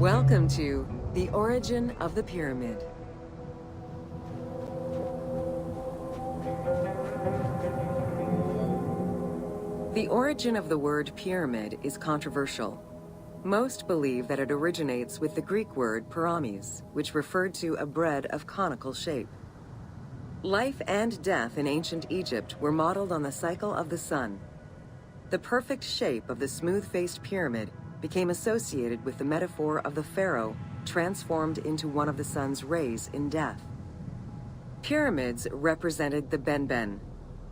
Welcome to The Origin of the Pyramid. The origin of the word pyramid is controversial. Most believe that it originates with the Greek word pyramis, which referred to a bread of conical shape. Life and death in ancient Egypt were modeled on the cycle of the sun. The perfect shape of the smooth-faced pyramid became associated with the metaphor of the pharaoh transformed into one of the sun's rays in death. Pyramids represented the Benben,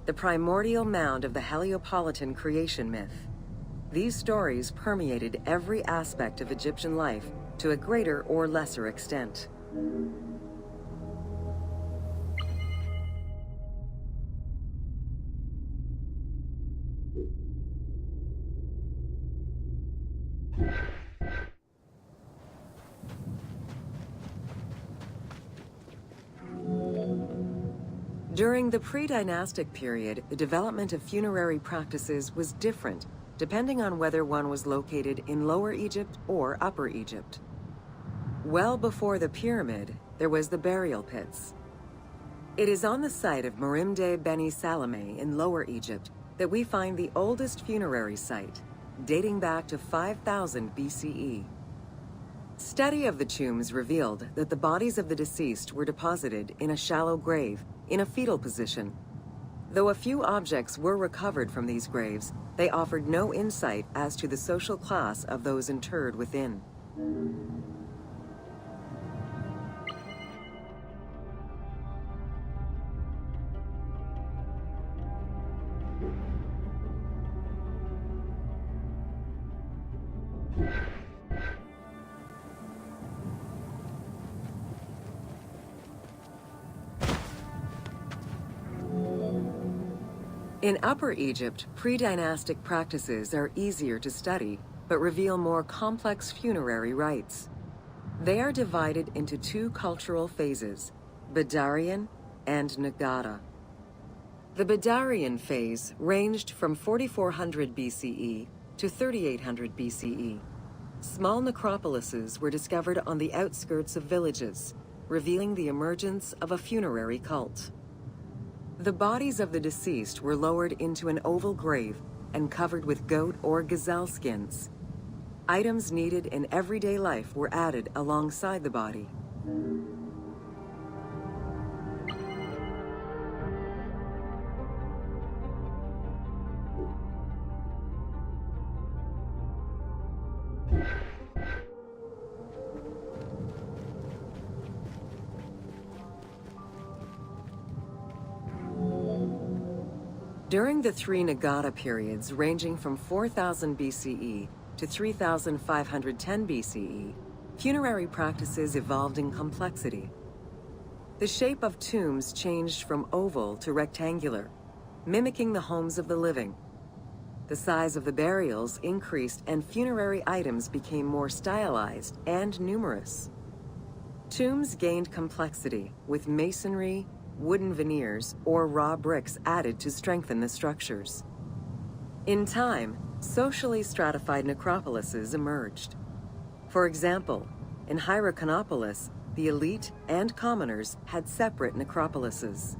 the primordial mound of the Heliopolitan creation myth. These stories permeated every aspect of Egyptian life to a greater or lesser extent. During the pre-dynastic period, the development of funerary practices was different, depending on whether one was located in Lower Egypt or Upper Egypt. Well before the pyramid, there was the burial pits. It is on the site of Merimde Beni Salome in Lower Egypt that we find the oldest funerary site, dating back to 5000 BCE. Study of the tombs revealed that the bodies of the deceased were deposited in a shallow grave, in a fetal position. Though a few objects were recovered from these graves, they offered no insight as to the social class of those interred within. In Upper Egypt, pre-dynastic practices are easier to study, but reveal more complex funerary rites. They are divided into two cultural phases, Badarian and Nagada. The Badarian phase ranged from 4400 BCE to 3800 BCE. Small necropolises were discovered on the outskirts of villages, revealing the emergence of a funerary cult. The bodies of the deceased were lowered into an oval grave and covered with goat or gazelle skins. Items needed in everyday life were added alongside the body. During the three Nagada periods ranging from 4000 BCE to 3510 BCE, funerary practices evolved in complexity. The shape of tombs changed from oval to rectangular, mimicking the homes of the living. The size of the burials increased and funerary items became more stylized and numerous. Tombs gained complexity with masonry, wooden veneers, or raw bricks added to strengthen the structures. In time, socially stratified necropolises emerged. For example, in Hierakonpolis, the elite and commoners had separate necropolises.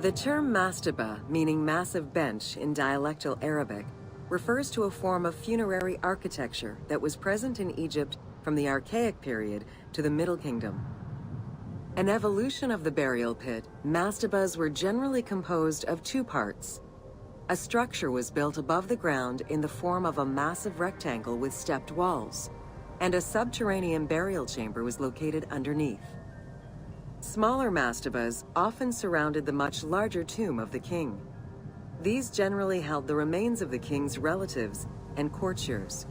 The term mastaba, meaning massive bench in dialectal Arabic, refers to a form of funerary architecture that was present in Egypt from the Archaic period to the Middle Kingdom. An evolution of the burial pit, mastabas were generally composed of two parts. A structure was built above the ground in the form of a massive rectangle with stepped walls, and a subterranean burial chamber was located underneath. Smaller mastabas often surrounded the much larger tomb of the king. These generally held the remains of the king's relatives and courtiers.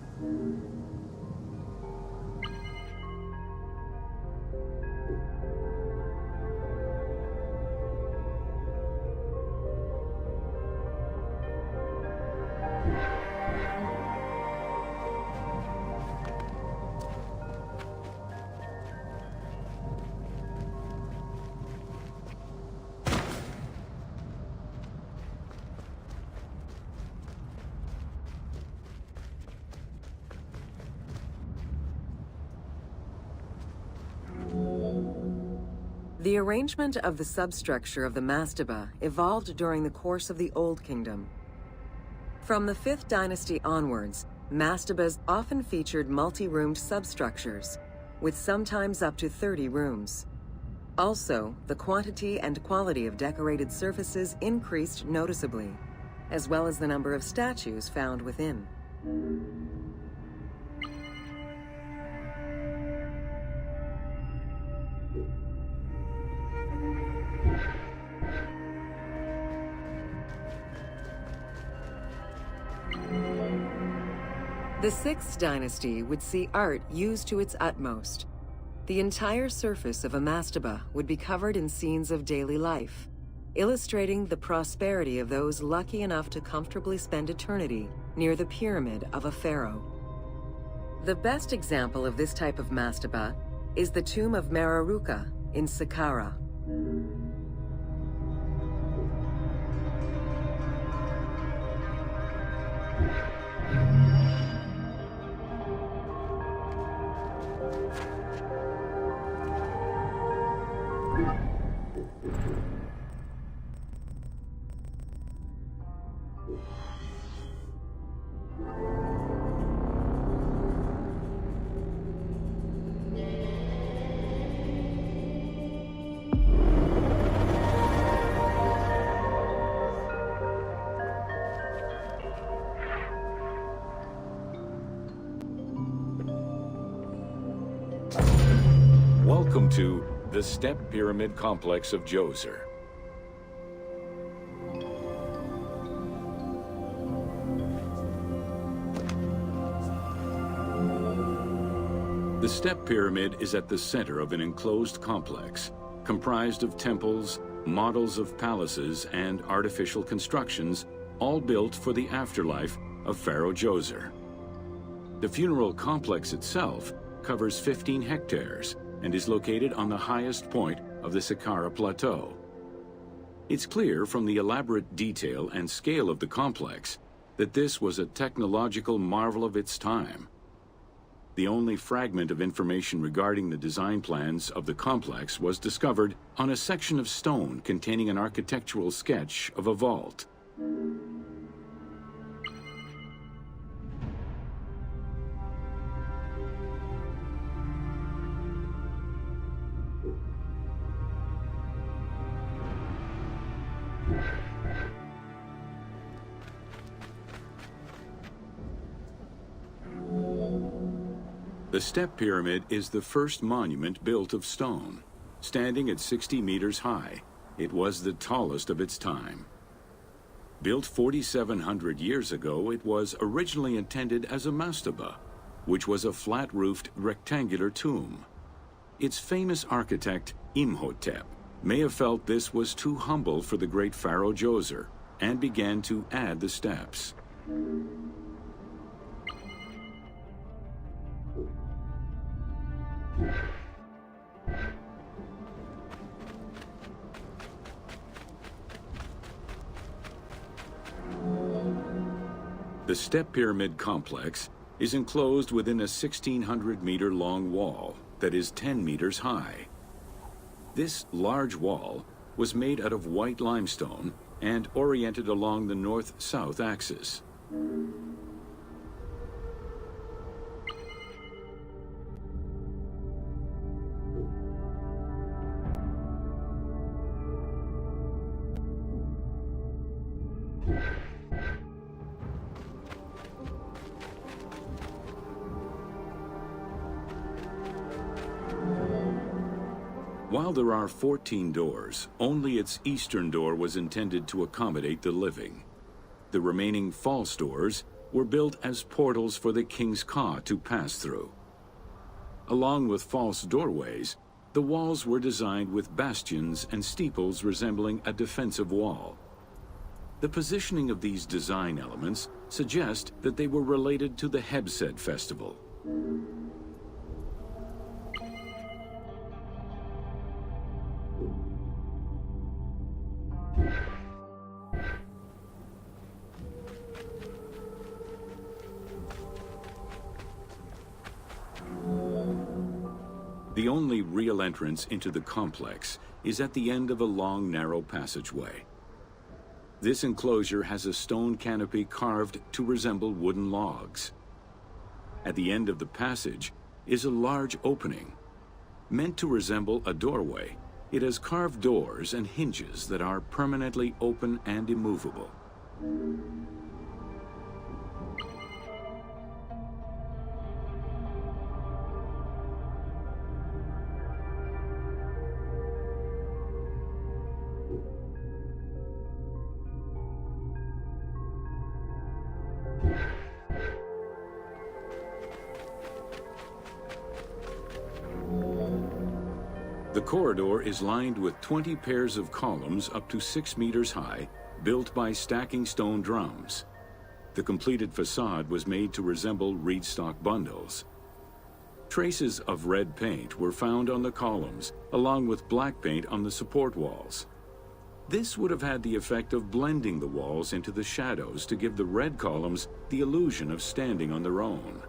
The arrangement of the substructure of the mastaba evolved during the course of the Old Kingdom. From the 5th dynasty onwards, mastabas often featured multi-roomed substructures, with sometimes up to 30 rooms. Also, the quantity and quality of decorated surfaces increased noticeably, as well as the number of statues found within. The 6th dynasty would see art used to its utmost. The entire surface of a mastaba would be covered in scenes of daily life, illustrating the prosperity of those lucky enough to comfortably spend eternity near the pyramid of a pharaoh. The best example of this type of mastaba is the tomb of Meroruka in Saqqara. Welcome to the Step Pyramid Complex of Djoser. The Step Pyramid is at the center of an enclosed complex, comprised of temples, models of palaces, and artificial constructions, all built for the afterlife of Pharaoh Djoser. The funeral complex itself covers 15 hectares, and is located on the highest point of the Saqqara Plateau. It's clear from the elaborate detail and scale of the complex that this was a technological marvel of its time. The only fragment of information regarding the design plans of the complex was discovered on a section of stone containing an architectural sketch of a vault. The Step Pyramid is the first monument built of stone. Standing at 60 meters high, it was the tallest of its time. Built 4,700 years ago, it was originally intended as a mastaba, which was a flat-roofed rectangular tomb. Its famous architect, Imhotep, may have felt this was too humble for the great pharaoh Djoser, and began to add the steps. The Step Pyramid complex is enclosed within a 1,600-meter-long wall that is 10 meters high. This large wall was made out of white limestone and oriented along the north-south axis. While there are 14 doors, only its eastern door was intended to accommodate the living. The remaining false doors were built as portals for the king's ka to pass through. Along with false doorways, the walls were designed with bastions and steeples resembling a defensive wall. The positioning of these design elements suggest that they were related to the Hebsed festival. The only real entrance into the complex is at the end of a long, narrow passageway. This enclosure has a stone canopy carved to resemble wooden logs. At the end of the passage is a large opening. Meant to resemble a doorway, it has carved doors and hinges that are permanently open and immovable. The corridor is lined with 20 pairs of columns up to 6 meters high, built by stacking stone drums. The completed facade was made to resemble reed stock bundles. Traces of red paint were found on the columns, along with black paint on the support walls. This would have had the effect of blending the walls into the shadows to give the red columns the illusion of standing on their own.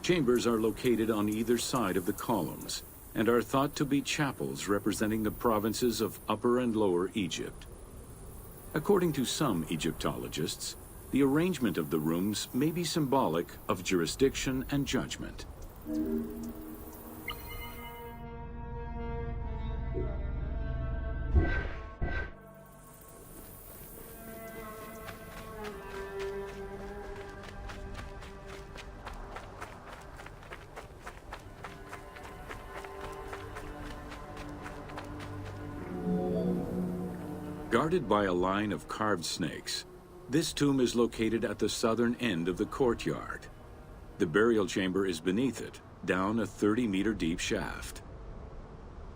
Chambers are located on either side of the columns and are thought to be chapels representing the provinces of Upper and Lower Egypt. According to some Egyptologists, the arrangement of the rooms may be symbolic of jurisdiction and judgment. Guarded by a line of carved snakes, this tomb is located at the southern end of the courtyard. The burial chamber is beneath it, down a 30-meter deep shaft.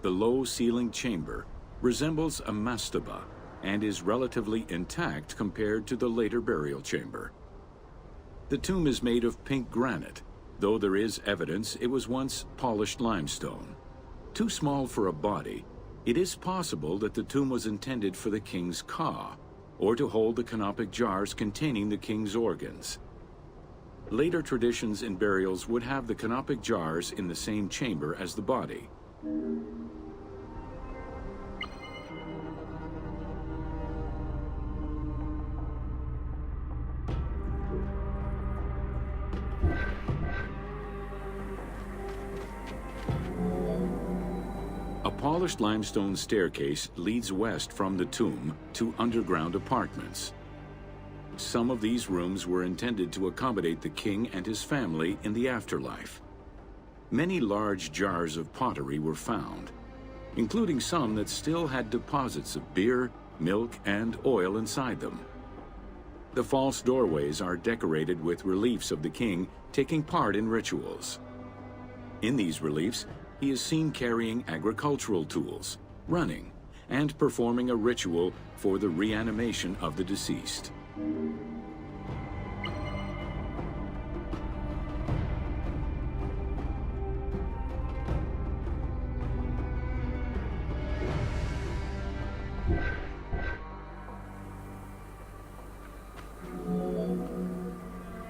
The low-ceilinged chamber resembles a mastaba and is relatively intact compared to the later burial chamber. The tomb is made of pink granite, though there is evidence it was once polished limestone. Too small for a body, it is possible that the tomb was intended for the king's ka, or to hold the canopic jars containing the king's organs. Later traditions in burials would have the canopic jars in the same chamber as the body. A polished limestone staircase leads west from the tomb to underground apartments. Some of these rooms were intended to accommodate the king and his family in the afterlife. Many large jars of pottery were found, including some that still had deposits of beer, milk, and oil inside them. The false doorways are decorated with reliefs of the king taking part in rituals. In these reliefs, he is seen carrying agricultural tools, running, and performing a ritual for the reanimation of the deceased.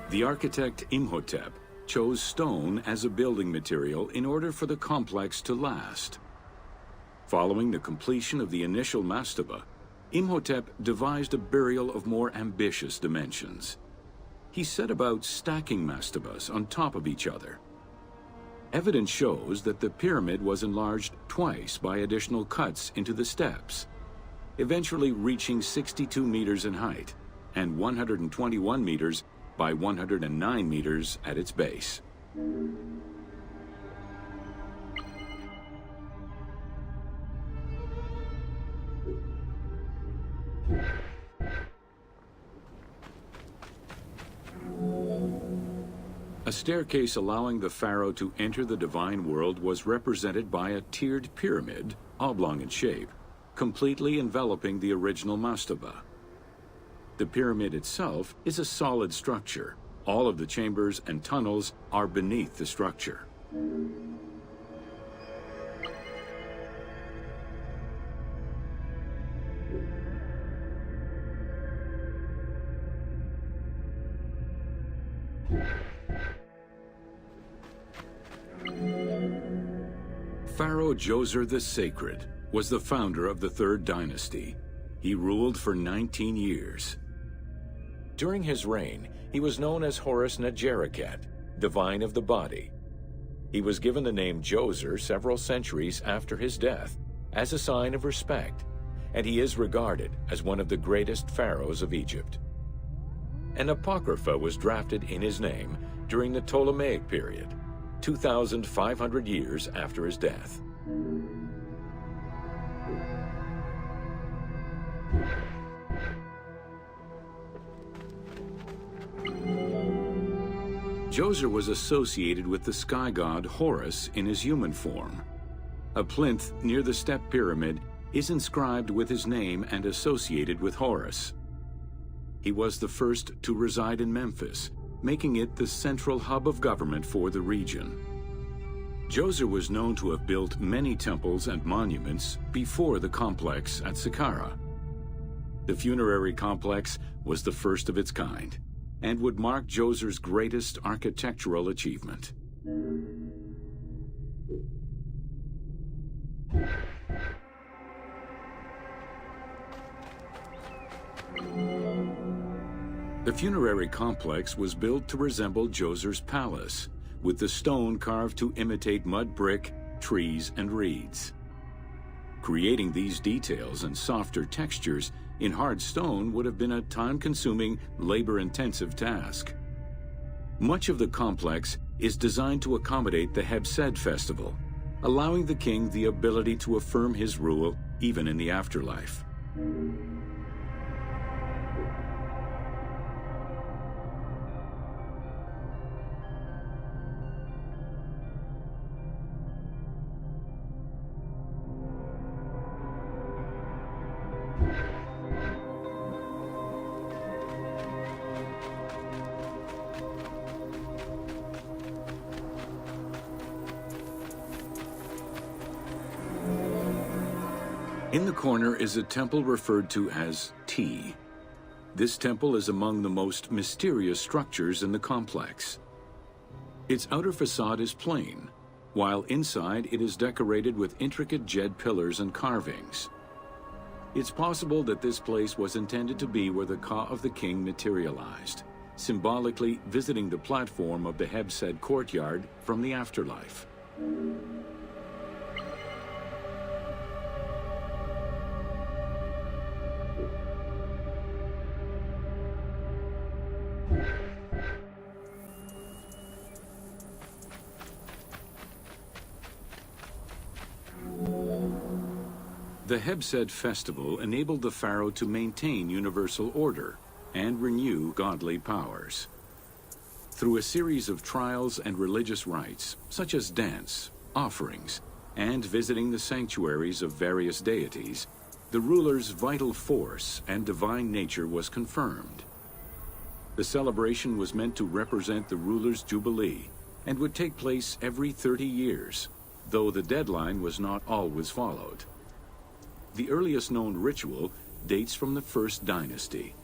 The architect Imhotep chose stone as a building material in order for the complex to last. Following the completion of the initial mastaba, Imhotep devised a burial of more ambitious dimensions. He set about stacking mastabas on top of each other. Evidence shows that the pyramid was enlarged twice by additional cuts into the steps, eventually reaching 62 meters in height and 121 meters by 109 meters at its base. A staircase allowing the pharaoh to enter the divine world was represented by a tiered pyramid, oblong in shape, completely enveloping the original mastaba. The pyramid itself is a solid structure, All of the chambers and tunnels are beneath the structure. Pharaoh Djoser the Sacred was the founder of the Third Dynasty. He ruled for 19 years. During his reign, he was known as Horus Negereket, divine of the body. He was given the name Djoser several centuries after his death as a sign of respect, and he is regarded as one of the greatest pharaohs of Egypt. An apocrypha was drafted in his name during the Ptolemaic period, 2,500 years after his death. Djoser was associated with the sky god Horus in his human form. A plinth near the step pyramid is inscribed with his name and associated with Horus. He was the first to reside in Memphis, making it the central hub of government for the region. Djoser was known to have built many temples and monuments before the complex at Saqqara. The funerary complex was the first of its kind, and would mark Djoser's greatest architectural achievement. The funerary complex was built to resemble Djoser's palace, with the stone carved to imitate mud brick, trees, and reeds. Creating these details and softer textures in hard stone would have been a time-consuming, labor-intensive task. Much of the complex is designed to accommodate the Hebsed festival, allowing the king the ability to affirm his rule even in the afterlife. In the corner is a temple referred to as T. This temple is among the most mysterious structures in the complex. Its outer facade is plain, while inside it is decorated with intricate jed pillars and carvings. It's possible that this place was intended to be where the Ka of the king materialized, symbolically visiting the platform of the Hebsed courtyard from the afterlife. The Hebsed festival enabled the pharaoh to maintain universal order and renew godly powers. Through a series of trials and religious rites, such as dance, offerings, and visiting the sanctuaries of various deities, the ruler's vital force and divine nature was confirmed. The celebration was meant to represent the ruler's jubilee and would take place every 30 years, though the deadline was not always followed. The earliest known ritual dates from the First Dynasty.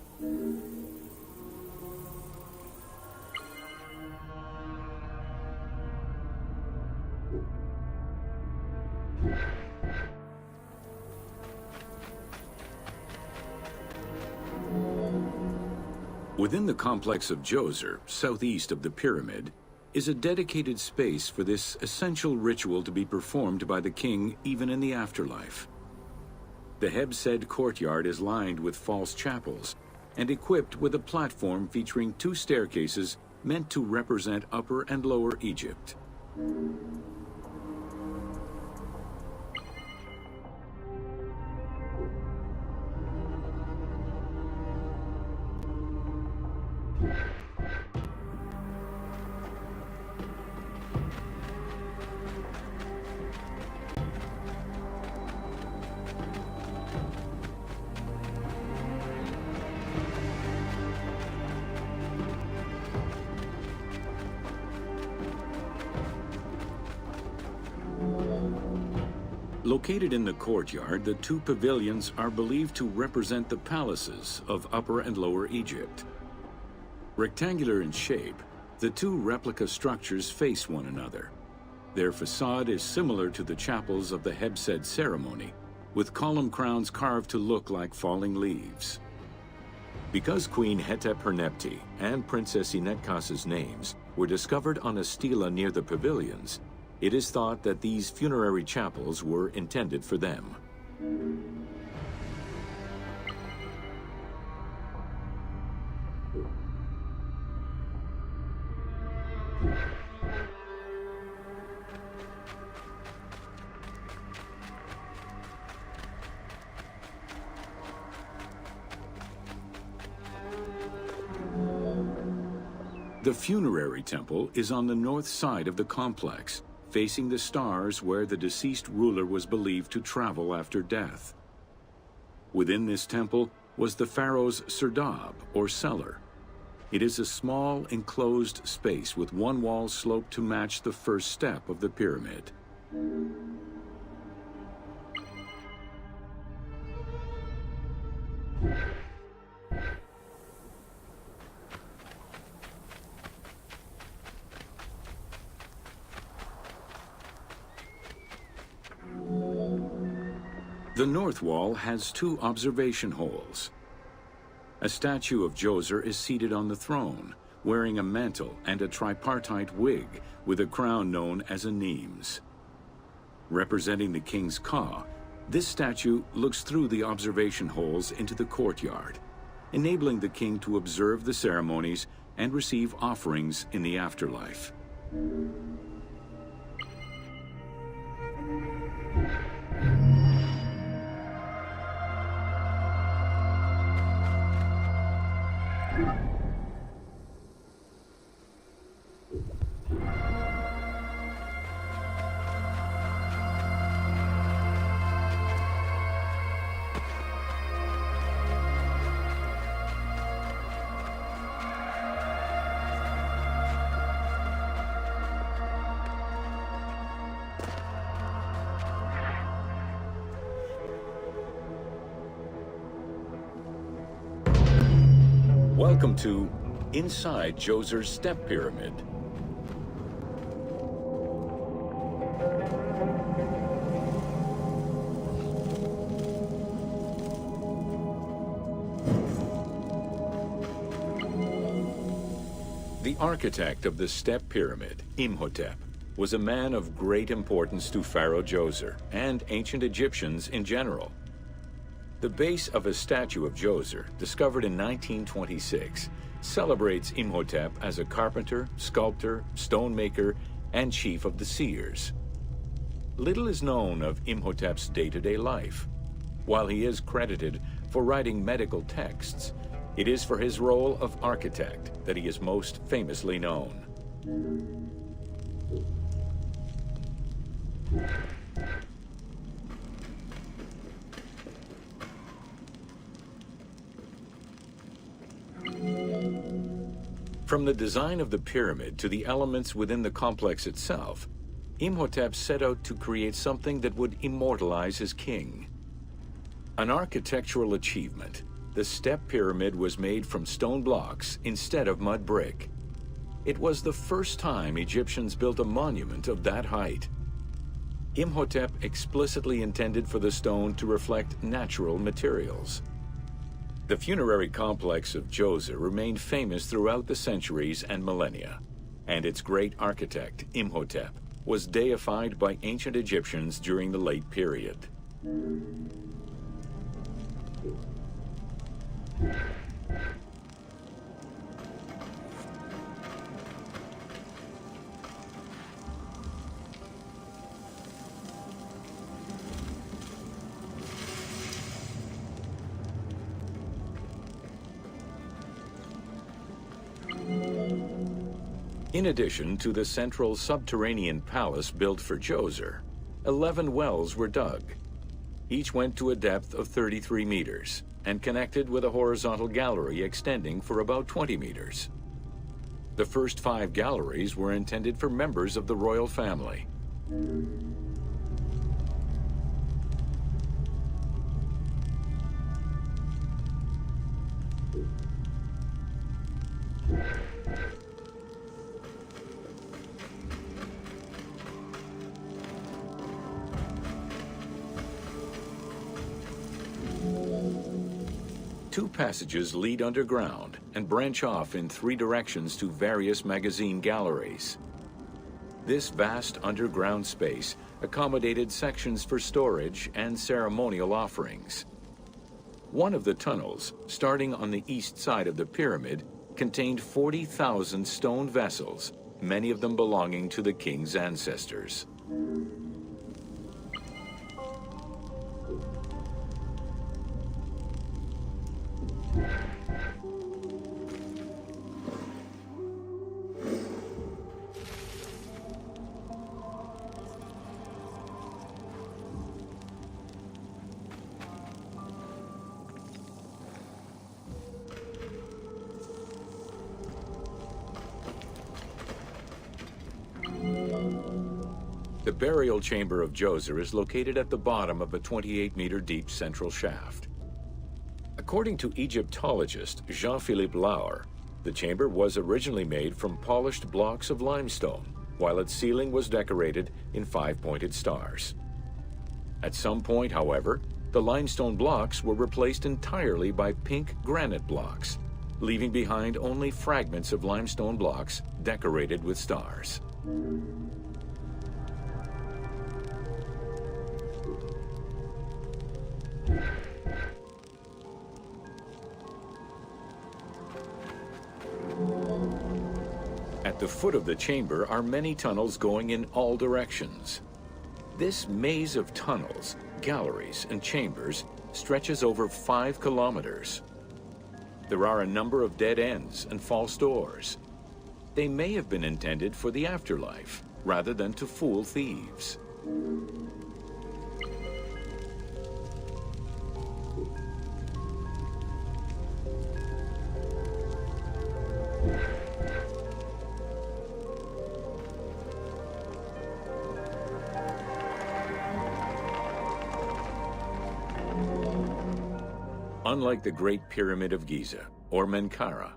Within the complex of Djoser, southeast of the pyramid, is a dedicated space for this essential ritual to be performed by the king even in the afterlife. The Hebsed courtyard is lined with false chapels and equipped with a platform featuring two staircases meant to represent Upper and Lower Egypt. Located in the courtyard, the two pavilions are believed to represent the palaces of Upper and Lower Egypt. Rectangular in shape, the two replica structures face one another. Their facade is similar to the chapels of the Hebsed ceremony, with column crowns carved to look like falling leaves. Because Queen Hetep-Hernepti and Princess Inetkas's names were discovered on a stela near the pavilions, it is thought that these funerary chapels were intended for them. The funerary temple is on the north side of the complex, facing the stars where the deceased ruler was believed to travel after death. Within this temple was the pharaoh's serdab, or cellar. It is a small, enclosed space with one wall sloped to match the first step of the pyramid. The north wall has two observation holes. A statue of Djoser is seated on the throne, wearing a mantle and a tripartite wig with a crown known as a Nemes. Representing the king's ka, this statue looks through the observation holes into the courtyard, enabling the king to observe the ceremonies and receive offerings in the afterlife. Welcome to Inside Djoser's Step Pyramid. The architect of the Step Pyramid, Imhotep, was a man of great importance to Pharaoh Djoser and ancient Egyptians in general. The base of a statue of Djoser, discovered in 1926, celebrates Imhotep as a carpenter, sculptor, stonemaker, and chief of the seers. Little is known of Imhotep's day-to-day life. While he is credited for writing medical texts, it is for his role of architect that he is most famously known. From the design of the pyramid to the elements within the complex itself, Imhotep set out to create something that would immortalize his king. An architectural achievement, the Step Pyramid was made from stone blocks instead of mud brick. It was the first time Egyptians built a monument of that height. Imhotep explicitly intended for the stone to reflect natural materials. The funerary complex of Djoser remained famous throughout the centuries and millennia, and its great architect, Imhotep, was deified by ancient Egyptians during the late period. In addition to the central subterranean palace built for Djoser, 11 wells were dug. Each went to a depth of 33 meters and connected with a horizontal gallery extending for about 20 meters. The first 5 galleries were intended for members of the royal family. Two passages lead underground and branch off in 3 directions to various magazine galleries. This vast underground space accommodated sections for storage and ceremonial offerings. One of the tunnels, starting on the east side of the pyramid, contained 40,000 stone vessels, many of them belonging to the king's ancestors. The burial chamber of Djoser is located at the bottom of a 28-meter deep central shaft. According to Egyptologist Jean-Philippe Lauer, the chamber was originally made from polished blocks of limestone, while its ceiling was decorated in 5-pointed stars. At some point, however, the limestone blocks were replaced entirely by pink granite blocks, leaving behind only fragments of limestone blocks decorated with stars. At the foot of the chamber are many tunnels going in all directions. This maze of tunnels, galleries, and chambers stretches over 5 kilometers. There are a number of dead ends and false doors. They may have been intended for the afterlife, rather than to fool thieves. Unlike the Great Pyramid of Giza, or Menkaure,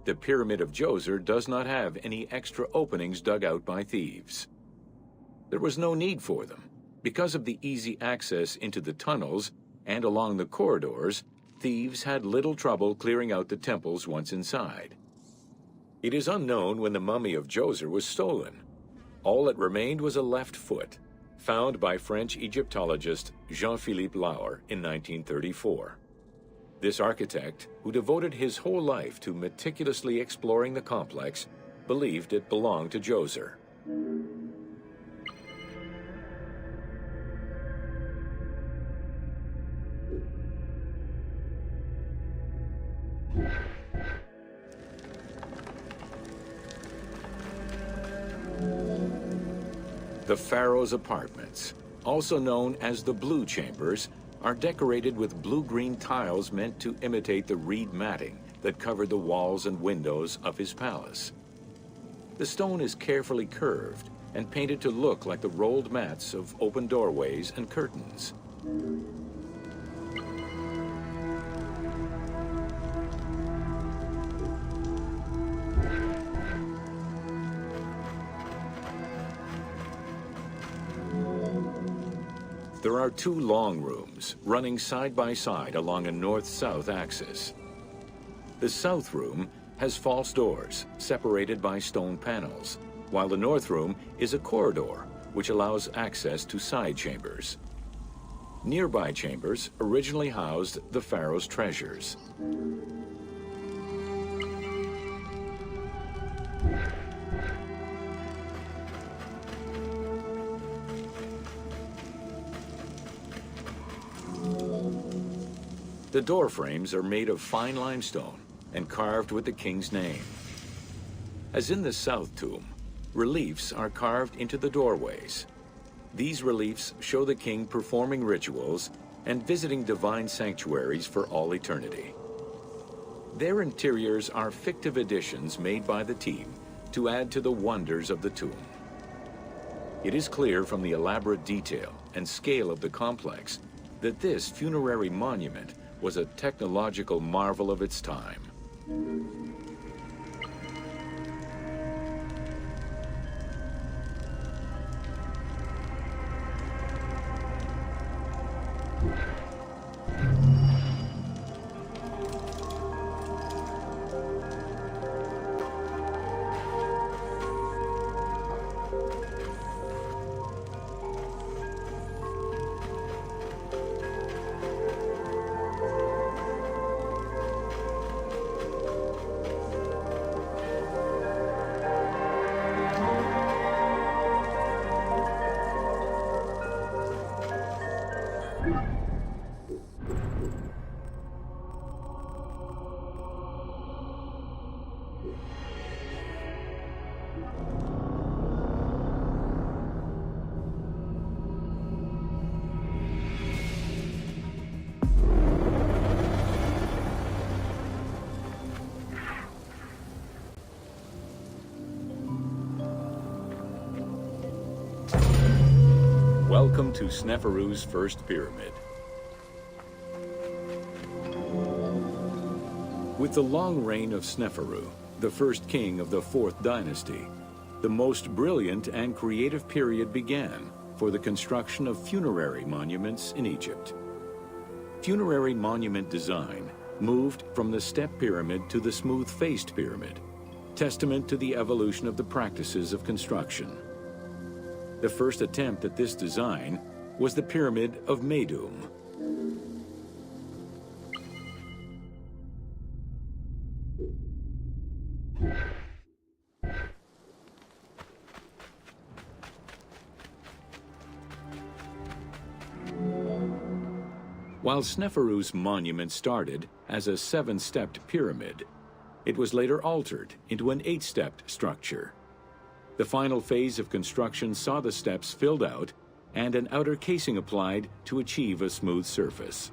the Pyramid of Djoser does not have any extra openings dug out by thieves. There was no need for them. Because of the easy access into the tunnels and along the corridors, thieves had little trouble clearing out the temples once inside. It is unknown when the mummy of Djoser was stolen. All that remained was a left foot, found by French Egyptologist Jean-Philippe Lauer in 1934. This architect, who devoted his whole life to meticulously exploring the complex, believed it belonged to Djoser. The Pharaoh's apartments, also known as the Blue Chambers, are decorated with blue-green tiles meant to imitate the reed matting that covered the walls and windows of his palace. The stone is carefully curved and painted to look like the rolled mats of open doorways and curtains. There are 2 long rooms running side by side along a north-south axis. The south room has false doors separated by stone panels, while the north room is a corridor which allows access to side chambers. Nearby chambers originally housed the pharaoh's treasures. The door frames are made of fine limestone and carved with the king's name. As in the south tomb, reliefs are carved into the doorways. These reliefs show the king performing rituals and visiting divine sanctuaries for all eternity. Their interiors are fictive additions made by the team to add to the wonders of the tomb. It is clear from the elaborate detail and scale of the complex that this funerary monument was a technological marvel of its time. Welcome to Sneferu's first pyramid. With the long reign of Sneferu, the first king of the 4th dynasty, the most brilliant and creative period began for the construction of funerary monuments in Egypt. Funerary monument design moved from the step pyramid to the smooth-faced pyramid, testament to the evolution of the practices of construction. The first attempt at this design was the Pyramid of Meidum. While Sneferu's monument started as a 7-stepped pyramid, it was later altered into an 8-stepped structure. The final phase of construction saw the steps filled out and an outer casing applied to achieve a smooth surface.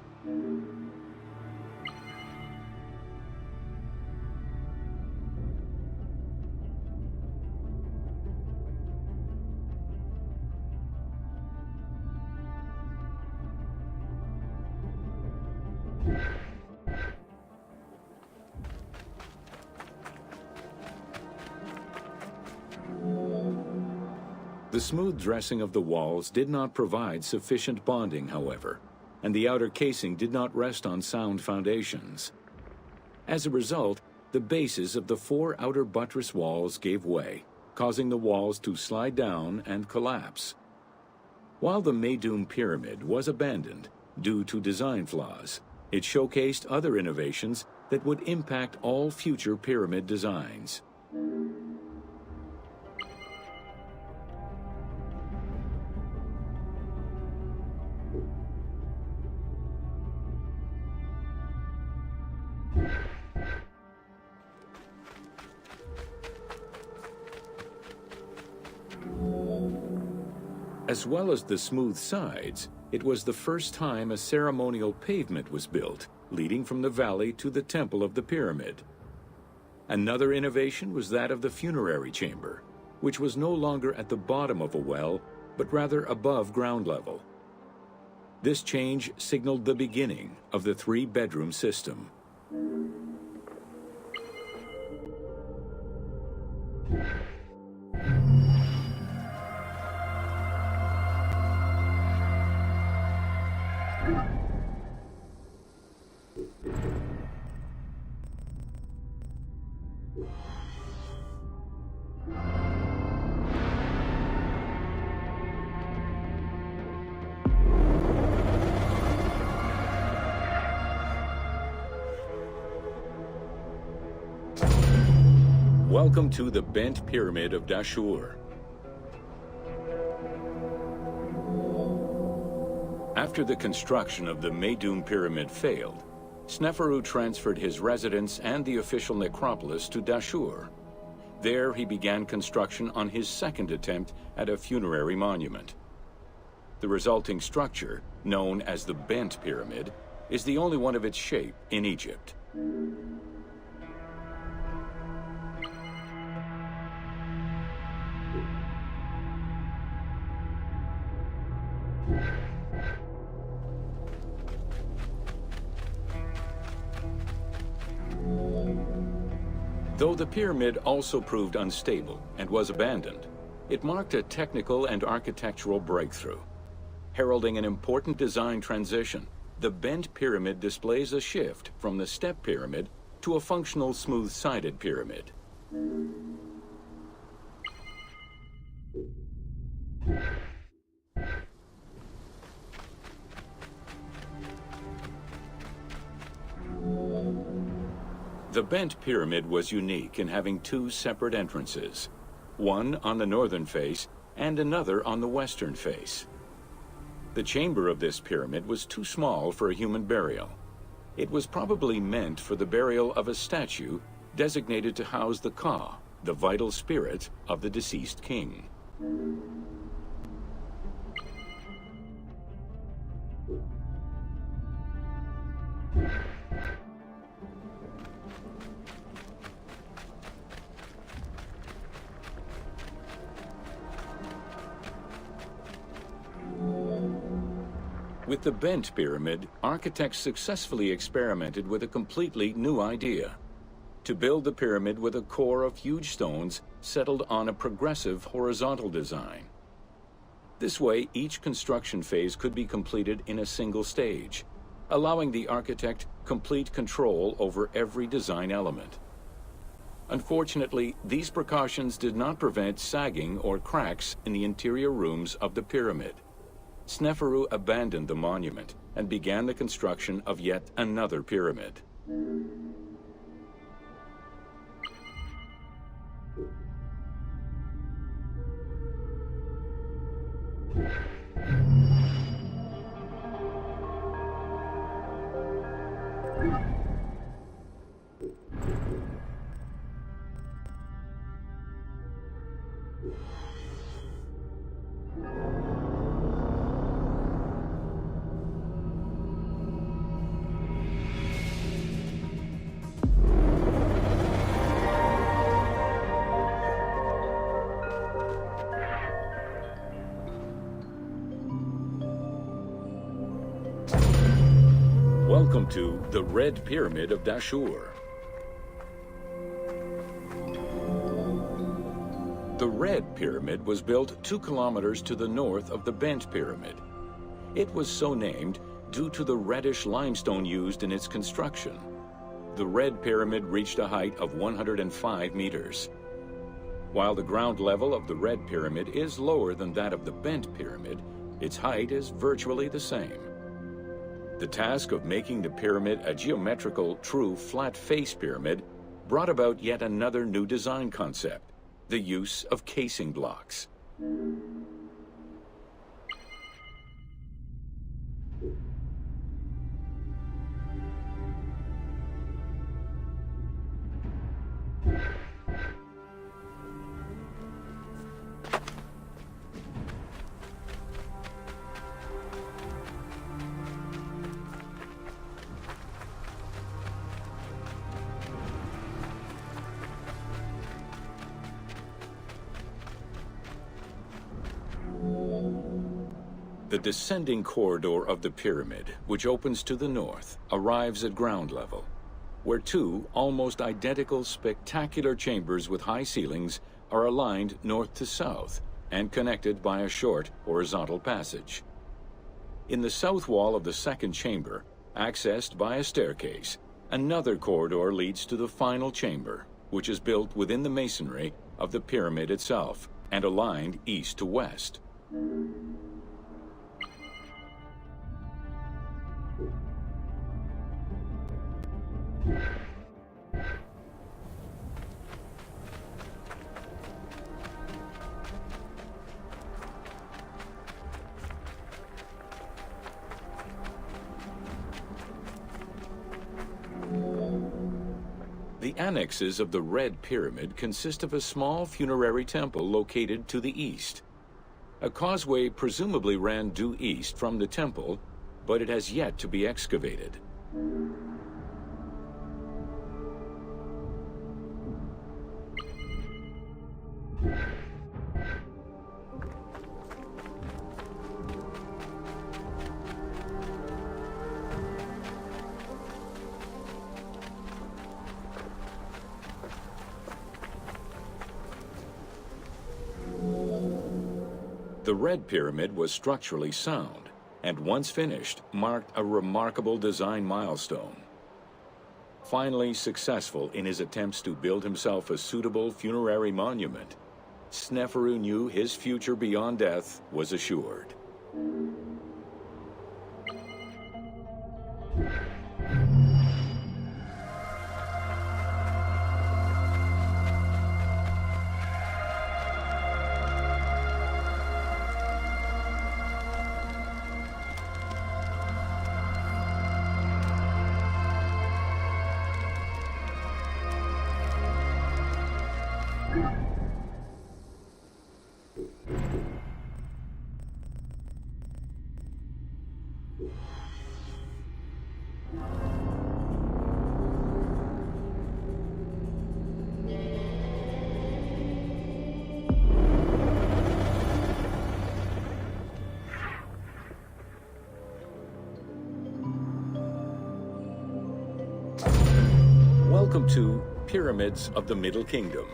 The smooth dressing of the walls did not provide sufficient bonding, however, and the outer casing did not rest on sound foundations. As a result, the bases of the 4 outer buttress walls gave way, causing the walls to slide down and collapse. While the Meidum Pyramid was abandoned due to design flaws, it showcased other innovations that would impact all future pyramid designs. As well as the smooth sides, it was the first time a ceremonial pavement was built, leading from the valley to the temple of the pyramid. Another innovation was that of the funerary chamber, which was no longer at the bottom of a well, but rather above ground level. This change signaled the beginning of the 3-bedroom system. Welcome to the Bent Pyramid of Dahshur. After the construction of the Meidum Pyramid failed, Sneferu transferred his residence and the official necropolis to Dahshur. There he began construction on his second attempt at a funerary monument. The resulting structure, known as the Bent Pyramid, is the only one of its shape in Egypt. Though the pyramid also proved unstable and was abandoned, it marked a technical and architectural breakthrough. Heralding an important design transition, the bent pyramid displays a shift from the step pyramid to a functional smooth-sided pyramid. The bent pyramid was unique in having two separate entrances, one on the northern face and another on the western face. The chamber of this pyramid was too small for a human burial. It was probably meant for the burial of a statue designated to house the Ka, the vital spirit of the deceased king. With the bent pyramid, architects successfully experimented with a completely new idea: to build the pyramid with a core of huge stones settled on a progressive horizontal design. This way, each construction phase could be completed in a single stage, allowing the architect complete control over every design element. Unfortunately, these precautions did not prevent sagging or cracks in the interior rooms of the pyramid. Sneferu abandoned the monument and began the construction of yet another pyramid. Welcome to the Red Pyramid of Dahshur. The Red Pyramid was built 2 kilometers to the north of the Bent Pyramid. It was so named due to the reddish limestone used in its construction. The Red Pyramid reached a height of 105 meters. While the ground level of the Red Pyramid is lower than that of the Bent Pyramid, its height is virtually the same. The task of making the pyramid a geometrical, true flat-face pyramid brought about yet another new design concept: the use of casing blocks. The descending corridor of the pyramid, which opens to the north, arrives at ground level, where 2 almost identical spectacular chambers with high ceilings are aligned north to south and connected by a short horizontal passage. In the south wall of the second chamber, accessed by a staircase, another corridor leads to the final chamber, which is built within the masonry of the pyramid itself and aligned east to west. The annexes of the Red Pyramid consist of a small funerary temple located to the east. A causeway presumably ran due east from the temple, but it has yet to be excavated. The Red Pyramid was structurally sound, and once finished, marked a remarkable design milestone. Finally successful in his attempts to build himself a suitable funerary monument, Sneferu knew his future beyond death was assured. Welcome to Pyramids of the Middle Kingdom.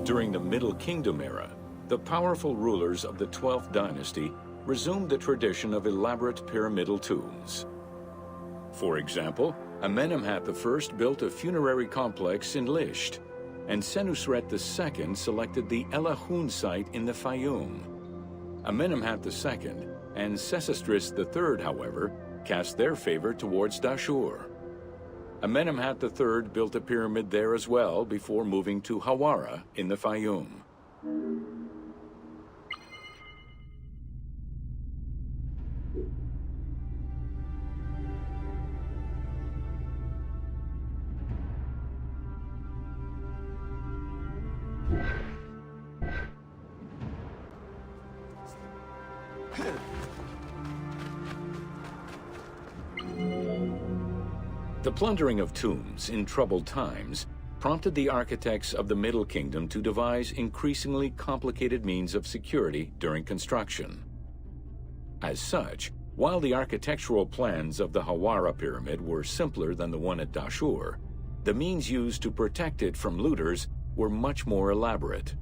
During the Middle Kingdom era, the powerful rulers of the 12th dynasty resumed the tradition of elaborate pyramidal tombs. For example, Amenemhat I built a funerary complex in Lisht, and Senusret II selected the Elahun site in the Fayum. Amenemhat II and Sesostris III, however, cast their favor towards Dahshur. Amenemhat III built a pyramid there as well before moving to Hawara in the Fayum. The plundering of tombs in troubled times prompted the architects of the Middle Kingdom to devise increasingly complicated means of security during construction. As such, while the architectural plans of the Hawara pyramid were simpler than the one at Dahshur, the means used to protect it from looters were much more elaborate.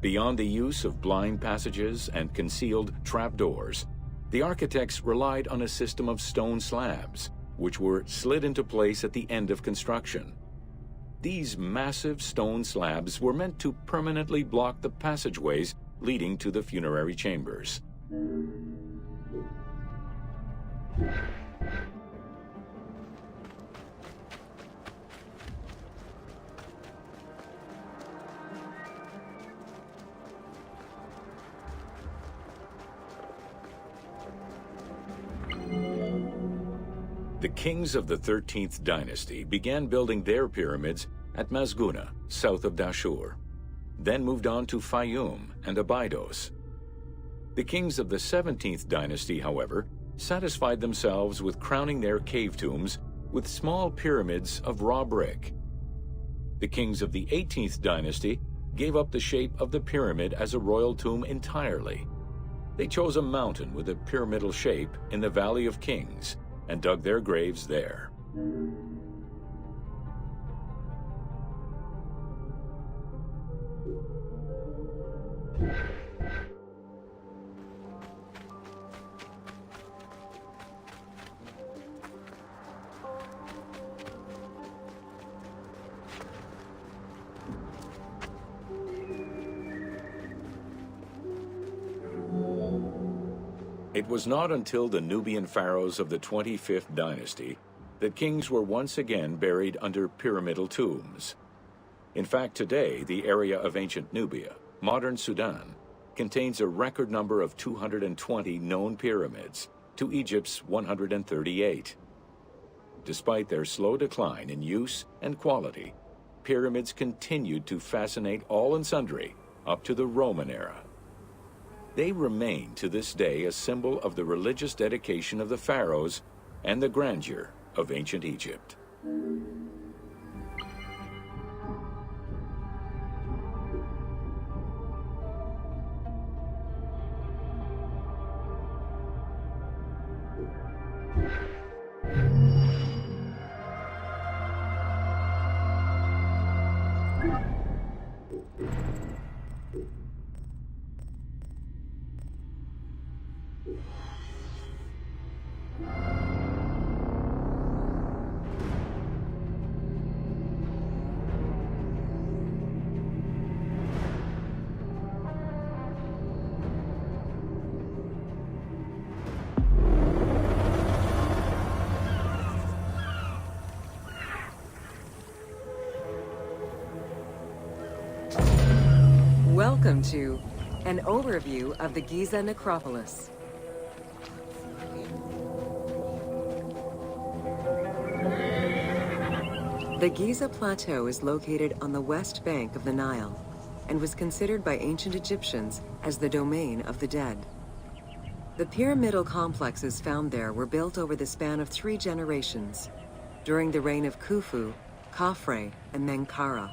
Beyond the use of blind passages and concealed trapdoors, the architects relied on a system of stone slabs, which were slid into place at the end of construction. These massive stone slabs were meant to permanently block the passageways leading to the funerary chambers. The kings of the 13th dynasty began building their pyramids at Mazguna, south of Dahshur, then moved on to Fayum and Abydos. The kings of the 17th dynasty, however, satisfied themselves with crowning their cave tombs with small pyramids of raw brick. The kings of the 18th dynasty gave up the shape of the pyramid as a royal tomb entirely. They chose a mountain with a pyramidal shape in the Valley of Kings and dug their graves there. It was not until the Nubian pharaohs of the 25th dynasty that kings were once again buried under pyramidal tombs. In fact, today, the area of ancient Nubia, modern Sudan, contains a record number of 220 known pyramids to Egypt's 138. Despite their slow decline in use and quality, pyramids continued to fascinate all and sundry up to the Roman era. They remain to this day a symbol of the religious dedication of the pharaohs and the grandeur of ancient Egypt. Welcome to an overview of the Giza Necropolis. The Giza Plateau is located on the west bank of the Nile and was considered by ancient Egyptians as the domain of the dead. The pyramidal complexes found there were built over the span of 3 generations, during the reign of Khufu, Khafre, and Menkaure.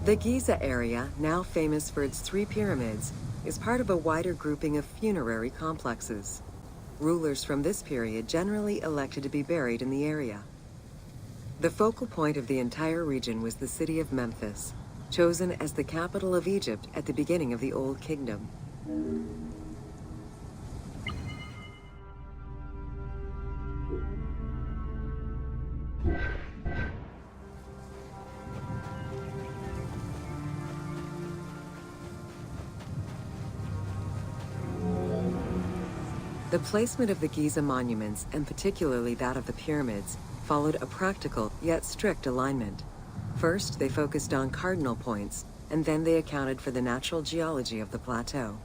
The Giza area, now famous for its 3 pyramids, is part of a wider grouping of funerary complexes. Rulers from this period generally elected to be buried in the area. The focal point of the entire region was the city of Memphis, chosen as the capital of Egypt at the beginning of the Old Kingdom. The placement of the Giza monuments, and particularly that of the pyramids, followed a practical yet strict alignment. First, they focused on cardinal points, and then they accounted for the natural geology of the plateau.